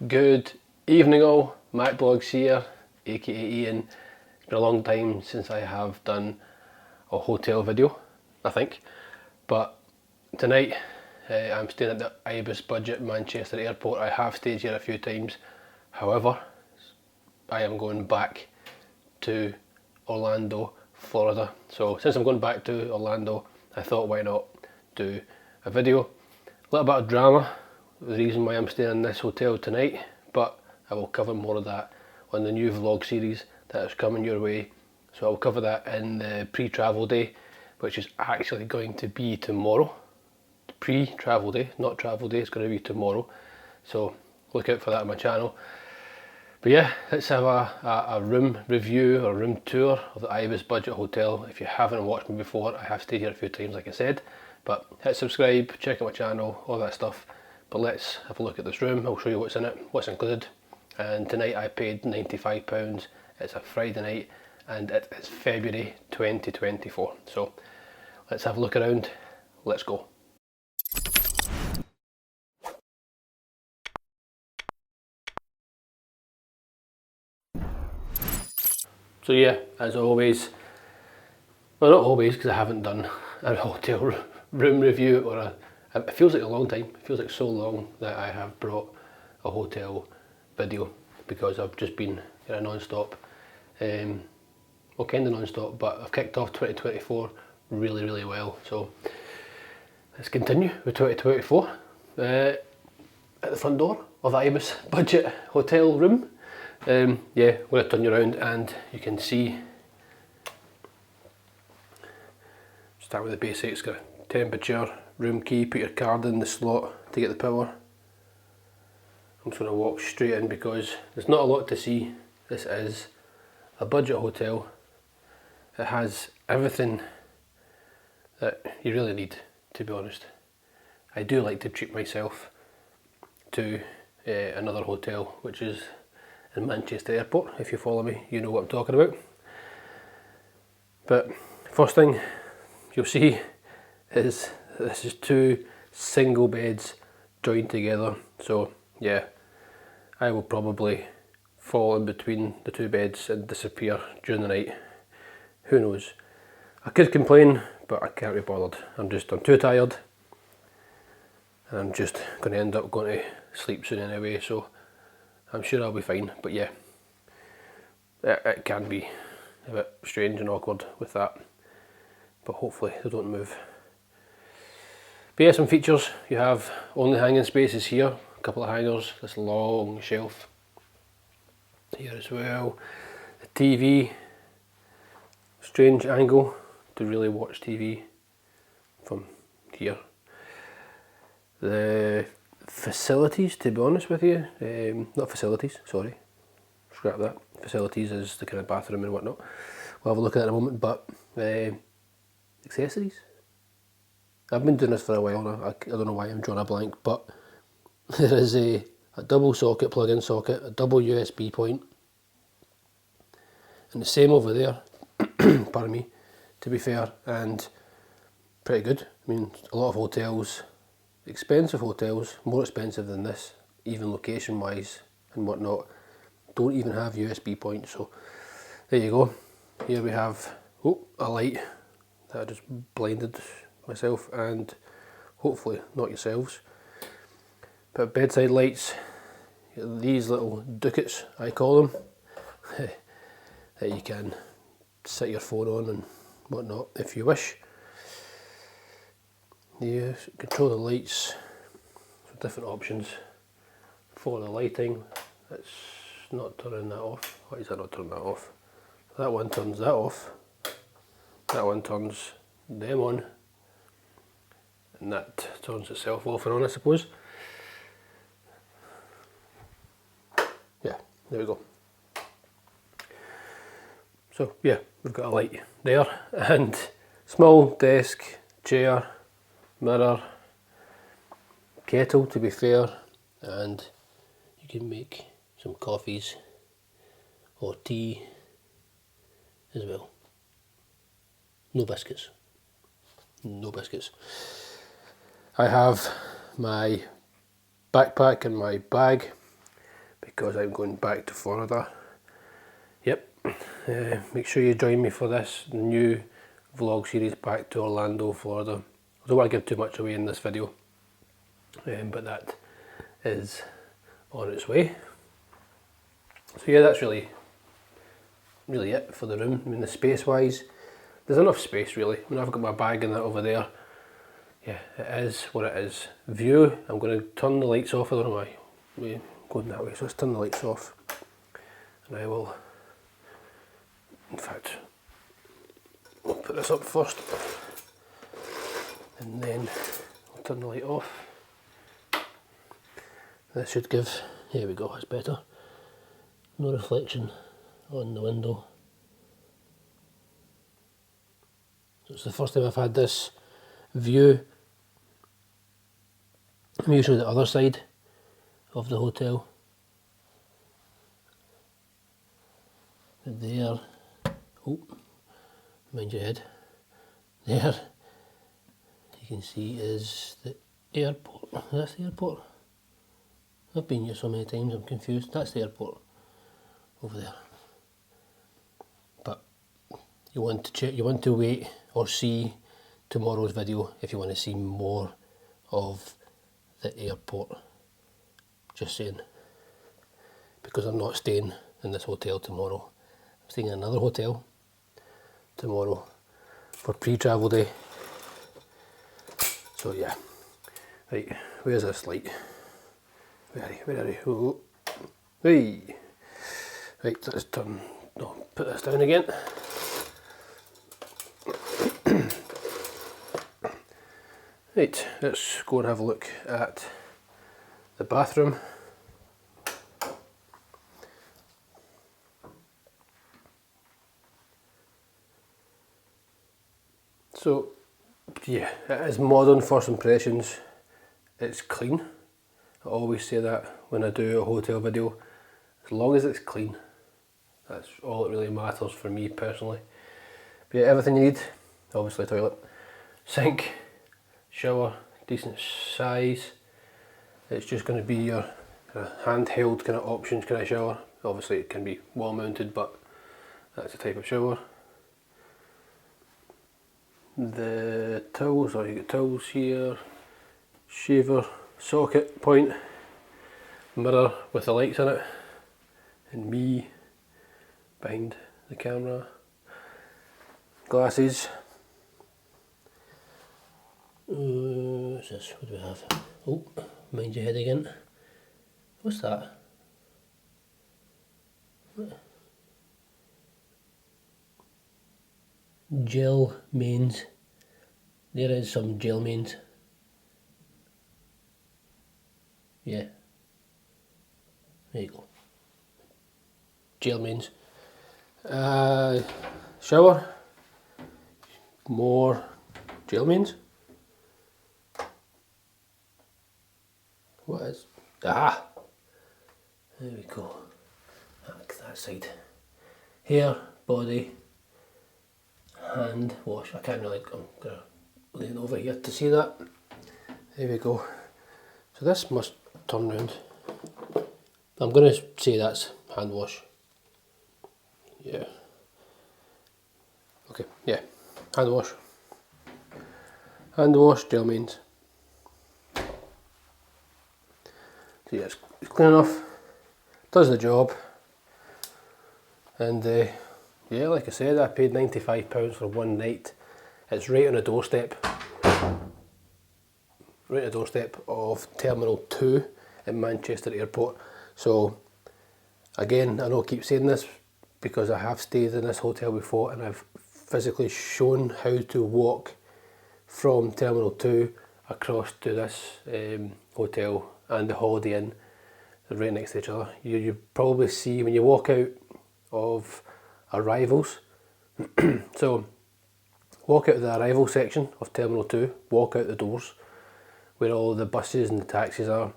Good evening all, MacBlogs here, aka Ian. It's been a long time since I have done a hotel video, I think. But tonight I'm staying at the IBIS budget Manchester airport. I have stayed here a few times. However, I am going back to Orlando, Florida. So since I'm going back to Orlando, I thought why not do a video. A little bit of drama, the reason why I'm staying in this hotel tonight, but I will cover more of that on the new vlog series that is coming your way. So I'll cover that in the pre-travel day, which is actually going to be tomorrow. Pre-travel day, not travel day, it's going to be tomorrow. So look out for that on my channel. But yeah, let's have a room review or room tour of the IBIS budget hotel. If you haven't watched me before, I have stayed here a few times like I said. But hit subscribe, check out my channel, all that stuff. But let's have a look at this room. I'll show you what's in it, what's included. And tonight I paid £95. It's a Friday night and it is February 2024. So let's have a look around. Let's go. So yeah, as always, well not always because I haven't done a hotel room review or it feels like a long time, it feels like so long that I have brought a hotel video because I've just been non-stop, well kind of non-stop, but I've kicked off 2024 really well. So let's continue with 2024 at the front door of the IBIS budget hotel room. Yeah, I'm going to turn you around and you can see, start with the basics, got a temperature, room key, put your card in the slot to get the power. I'm just going to walk straight in because there's not a lot to see. This is a budget hotel. It has everything that you really need, to be honest. I do like to treat myself to another hotel, which is in Manchester airport. If you follow me, you know what I'm talking about. But first thing you'll see is this is two single beds joined together. So yeah, I will probably fall in between the two beds and disappear during the night. Who knows? I could complain, but I can't be bothered. I'm too tired and I'm just going to end up going to sleep soon anyway, so I'm sure I'll be fine. But yeah, it can be a bit strange and awkward with that, but hopefully they don't move. But yeah, some features. You have only hanging spaces here, a couple of hangers, this long shelf here as well. The TV, strange angle to really watch TV from here. The facilities, to be honest with you, not facilities, sorry, scrap that. Facilities is the kind of bathroom and whatnot. We'll have a look at that in a moment, but accessories. I've been doing this for a while now, I don't know why I'm drawing a blank, but there is a double socket, plug-in socket, a double USB point, and the same over there, pardon me, to be fair, and pretty good. I mean, a lot of hotels, expensive hotels, more expensive than this, even location wise and whatnot, don't even have USB points. So there you go. Here we have a light that I just blinded myself and hopefully not yourselves. But bedside lights, these little ducats I call them, that you can set your phone on and whatnot if you wish. You control the lights, so different options for the lighting. It's not turning that off. Why is that not turning that off? That one turns that off. That one turns them on. And that turns itself off and on, I suppose. Yeah, there we go. So yeah, we've got a light there and small desk, chair, mirror, kettle to be fair, and you can make some coffees or tea as well. No biscuits. No biscuits. I have my backpack and my bag because I'm going back to Florida. Yep, make sure you join me for this new vlog series back to Orlando, Florida. I don't want to give too much away in this video, but that is on its way. So yeah, that's really it for the room. I mean, the space wise, there's enough space really. I mean, I've got my bag and that over there. Yeah, it is what it is. View, I'm going to turn the lights off. I don't know why we're going that way, so let's turn the lights off. And I will, in fact, I'll put this up first. And then I'll turn the light off. That should give, here we go, that's better. No reflection on the window. So it's the first time I've had this view. I'm usually the other side of the hotel. There, oh, mind your head. There, you can see is the airport. That's the airport. I've been here so many times, I'm confused. That's the airport over there. But you want to check, you want to wait or see tomorrow's video if you want to see more of the airport. Just saying. Because I'm not staying in this hotel tomorrow. I'm staying in another hotel tomorrow for pre-travel day. So yeah. Right, where's this light? Where are you? Oh, hey! Right, let's turn, no, put this down again. Right, let's go and have a look at the bathroom. So, yeah, it is modern first impressions. It's clean. I always say that when I do a hotel video. As long as it's clean, that's all that really matters for me personally. But yeah, everything you need, obviously toilet, sink, shower, decent size. It's just going to be your kind of handheld kind of options kind of shower. Obviously it can be wall mounted, but that's the type of shower. The towels, or you get towels here, shaver, socket point, mirror with the lights in it, and me behind the camera, glasses. What's this? What do we have? Oh, mind your head again. What's that? What? Gel mains. There is some gel mains. Yeah. There you go. Gel mains. Shower. More gel mains. What is? Ah! There we go. That side. Hair, body, hand wash. I can't really, I'm going to lean over here to see that. There we go. So this must turn round. I'm going to say that's hand wash. Yeah. Okay, yeah. Hand wash. Hand wash, gel mains. So yeah, it's clean enough. Does the job. And yeah, like I said, I paid £95 for one night. It's right on the doorstep. Right on the doorstep of Terminal 2 at Manchester Airport. So again, I know I keep saying this because I have stayed in this hotel before and I've physically shown how to walk from Terminal 2 across to this hotel and the Holiday Inn. They're right next to each other. You probably see when you walk out of arrivals. So walk out of the arrival section of Terminal 2, walk out the doors where all the buses and the taxis are.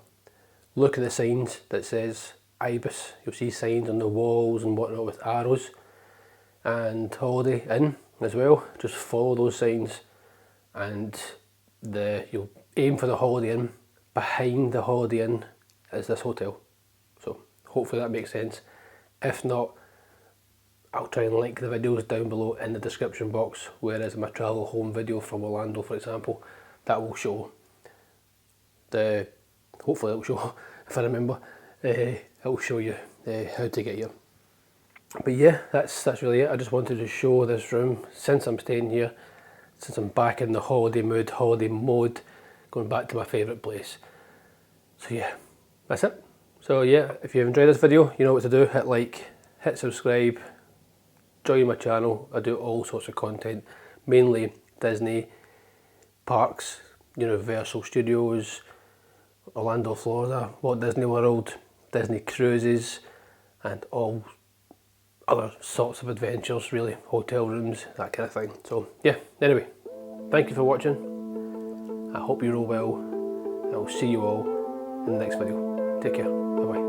Look at the signs that says IBIS. You'll see signs on the walls and whatnot with arrows, and Holiday Inn as well. Just follow those signs and you'll aim for the Holiday Inn. Behind the Holiday Inn is this hotel. So Hopefully that makes sense. If not, I'll try and link the videos down below in the description box, whereas my travel home video from Orlando, for example, that will show hopefully it'll show, if I remember, it'll show you how to get here. But yeah, that's really it. I just wanted to show this room since I'm staying here, since I'm back in the holiday mood, holiday mode, going back to my favourite place. So yeah, that's it. So yeah, if you've enjoyed this video, you know what to do. Hit like, hit subscribe, join my channel. I do all sorts of content, mainly Disney parks, Universal Studios, Orlando, Florida, Walt Disney World, Disney cruises, and all other sorts of adventures, really, hotel rooms, that kind of thing. So yeah, anyway, thank you for watching. I hope you're all well, and I'll see you all in the next video. Take care, bye bye.